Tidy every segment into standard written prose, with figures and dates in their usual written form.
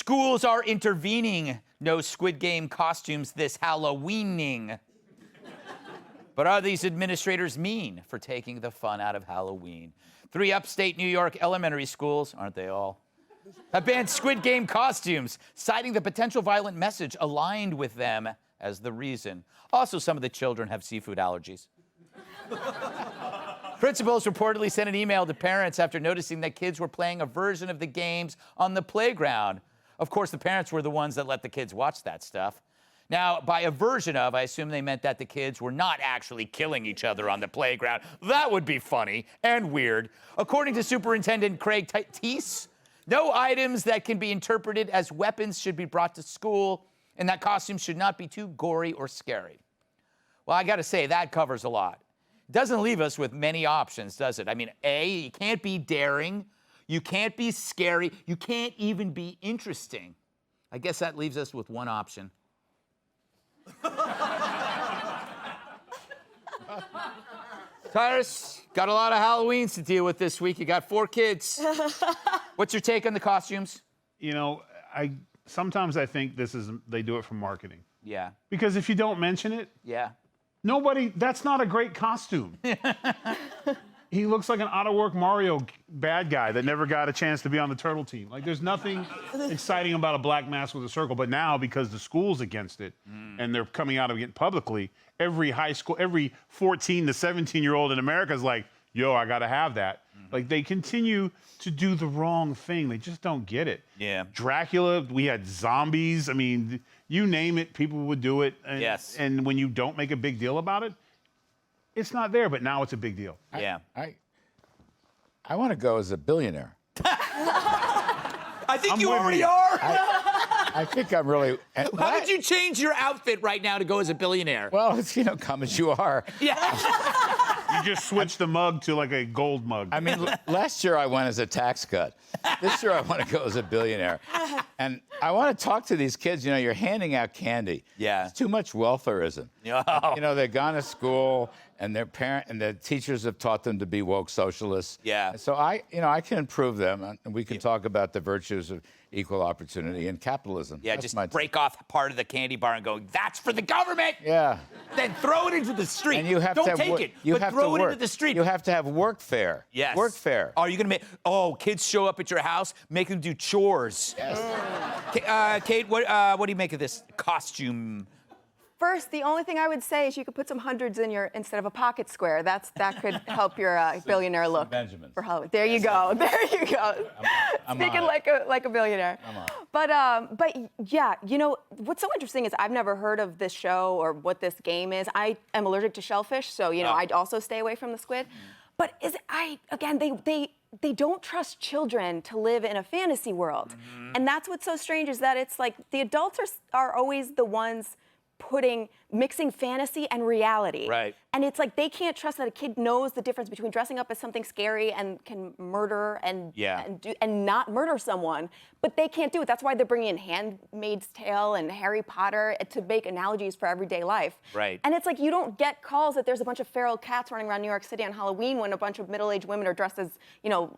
Schools are intervening. No Squid Game costumes this Halloweening. But are these administrators mean for taking the fun out of Halloween? 3 upstate New York elementary schools, aren't they all, have banned Squid Game costumes, citing the potential violent message aligned with them as the reason. Also, some of the children have seafood allergies. Principals reportedly sent an email to parents after noticing that kids were playing a version of the games on the playground. Of course, the parents were the ones that let the kids watch that stuff. Now, by a version of, I assume they meant that the kids were not actually killing each other on the playground. That would be funny and weird. According to Superintendent Craig Teese, no items that can be interpreted as weapons should be brought to school, and that costumes should not be too gory or scary. Well, I gotta say, that covers a lot. Doesn't leave us with many options, does it? I mean, A, you can't be daring, you can't be scary, you can't even be interesting. I guess that leaves us with one option. Tyrus, got a lot of Halloweens to deal with this week. You got 4 kids. What's your take on the costumes? You know, sometimes I think they do it for marketing. Yeah. Because if you don't mention it, yeah, that's not a great costume. He looks like an out-of-work Mario bad guy that never got a chance to be on the turtle team. Like, there's nothing exciting about a black mask with a circle. But now, because the school's against it, and they're coming out of it publicly, every high school, every 14 to 17-year-old in America is like, yo, I got to have that. Like, they continue to do the wrong thing. They just don't get it. Yeah. Dracula, we had zombies. I mean, you name it, people would do it. And, yes. And when you don't make a big deal about it, it's not there, but now it's a big deal. Yeah. I want to go as a billionaire. I think I'm you with already you. are. I think I'm really... How did you change your outfit right now to go as a billionaire? Well, it's, come as you are. Yeah. You just switched the mug to like a gold mug. I mean, last year I went as a tax cut. This year I want to go as a billionaire. And I want to talk to these kids. You're handing out candy. Yeah. It's too much welfareism. Oh. They've gone to school and their teachers have taught them to be woke socialists. Yeah. And so I can improve them, and we can talk about the virtues of equal opportunity and capitalism. Yeah, That's just break off part of the candy bar and go, that's for the government. Yeah. Then throw it into the street. And you have Don't to have take it, you but have throw to it work. into the street. You have to have workfare. Yes. Workfare. Are you going to kids show up at your house, make them do chores. Yes. Kate, what do you make of this costume? First, the only thing I would say is you could put some hundreds in instead of a pocket square. That could help your billionaire look. Benjamins. For Halloween. There you go. There you go. I'm Speaking like a billionaire. But yeah, what's so interesting is I've never heard of this show or what this game is. I am allergic to shellfish, so I'd also stay away from the squid. But they don't trust children to live in a fantasy world. And that's what's so strange is that it's like the adults are always the ones mixing fantasy and reality. Right. And it's like they can't trust that a kid knows the difference between dressing up as something scary and can murder and not murder someone, but they can't do it. That's why they're bringing in Handmaid's Tale and Harry Potter to make analogies for everyday life. Right. And it's like you don't get calls that there's a bunch of feral cats running around New York City on Halloween when a bunch of middle-aged women are dressed as,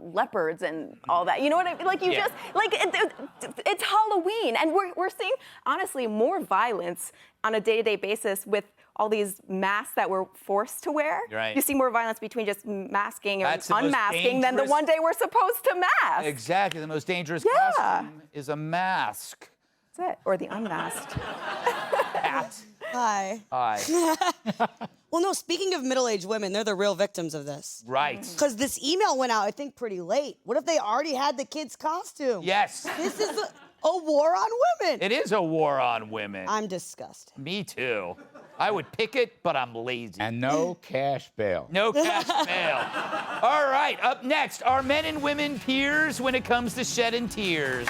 leopards and all that. You know what I mean? Like it's Halloween, and we're seeing honestly more violence on a day-to-day basis with all these masks that we're forced to wear. Right. You see more violence between just masking or That's the most unmasking than the dangerous- one day we're supposed to mask. Exactly. The most dangerous Yeah. costume is a mask. That's it. Or the unmasked. Pat. Hi. Hi. Well, no, speaking of middle-aged women, they're the real victims of this. Right. Because this email went out, I think, pretty late. What if they already had the kid's costume? Yes. This is a war on women. It is a war on women. I'm disgusted. Me too. I would pick it, but I'm lazy. And no cash bail. No cash bail. All right, up next, are men and women peers when it comes to shedding tears?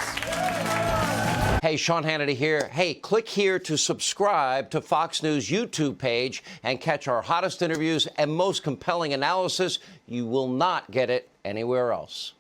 Hey, Sean Hannity here. Hey, click here to subscribe to Fox News YouTube page and catch our hottest interviews and most compelling analysis. You will not get it anywhere else.